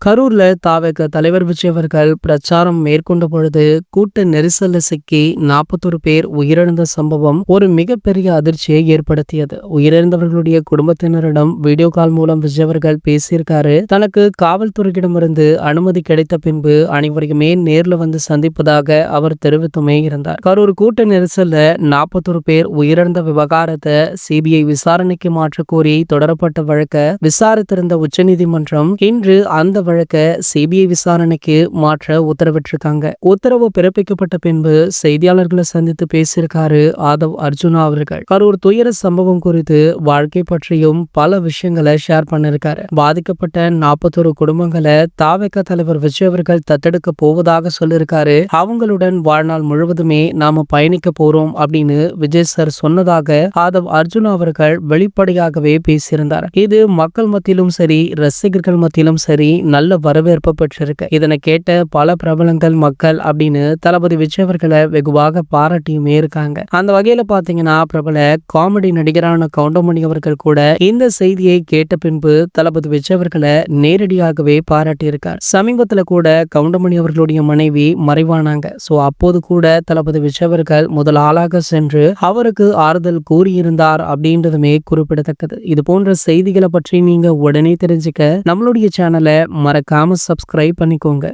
கரூர்ல தாவேக தலைவர் விஜய் அவர்கள் பிரச்சாரம் மேற்கொண்ட பொழுது கூட்ட நெரிசல்ல சிக்கி 41 பேர் உயிரிழந்த சம்பவம் ஒரு மிகப்பெரிய அதிர்ச்சியை ஏற்படுத்தியது. உயிரிழந்தவர்களுடைய குடும்பத்தினரிடம் வீடியோ கால் மூலம் விஜய் அவர்கள் பேசியிருக்காரு. தனக்கு காவல்துறையிடமிருந்து அனுமதி கிடைத்த பின்பு அனைவரையுமே நேர்ல வந்து சந்திப்பதாக அவர் தெரிவித்துமே இருந்தார். கரூர் கூட்ட நெரிசல்ல 41 பேர் உயிரிழந்த விவகாரத்தை சிபிஐ விசாரணைக்கு மாற்ற கோரி தொடரப்பட்ட வழக்க விசாரித்திருந்த உச்சநீதிமன்றம் இன்று அந்த வழக்க சிபிஐ விசாரணைக்கு மாற்ற உத்தரவிட்டிருக்காங்க. உத்தரவு பிறப்பிக்கப்பட்ட பின்பு செய்தியாளர்களை சந்தித்து பேசியிருக்காரு ஆதவ் அர்ஜுனா அவர்கள். கரூர் துயர சம்பவம் குறித்து வாழ்க்கை பற்றியும் பல விஷயங்களை ஷேர் பண்ணிருக்காரு. பாதிக்கப்பட்ட 41 குடும்பங்களை தாவேக தலைவர் விஜய் அவர்கள் தத்தெடுக்க போவதாக சொல்லியிருக்காரு. அவங்களுடன் வாழ்நாள் முழுவதுமே நாம பயணிக்க போறோம் அப்படின்னு விஜய் சார் சொன்னதாக ஆதவ் அர்ஜுனா அவர்கள் வெளிப்படையாகவே பேசியிருந்தார். இது மக்கள் மத்தியிலும் சரி, ரசிகர்கள் மத்தியிலும் சரி நல்ல வரவேற்பு பெற்றிருக்கு. இதனை கேட்ட பல பிரபலங்கள் மக்கள் அப்படின்னு தளபதி விஜய் அவர்களை வெகுவாக பாராட்டியுமே இருக்காங்க. அந்த வகையில பாத்தீங்கன்னா பிரபல காமெடி நடிகரான கவுண்டமணி அவர்கள் கூட இந்த செய்தியை கேட்ட பின்பு தளபதி விஜய் அவர்களை நேரடியாகவே பாராட்டி இருக்கார். சமீபத்துல கூட கவுண்டமணி அவர்களுடைய மனைவி மறைவானாங்க. சோ அப்போது கூட தளபதி விஜய் அவர்கள் முதல் ஆளாக சென்று அவருக்கு ஆறுதல் கூறியிருந்தார் அப்படின்றதுமே குறிப்பிடத்தக்கது. இது போன்ற செய்திகளை பற்றி நீங்க உடனே தெரிஞ்சுக்க நம்மளுடைய சேனலை மறக்காம சப்ஸ்கிரைப் பண்ணிக்கோங்க.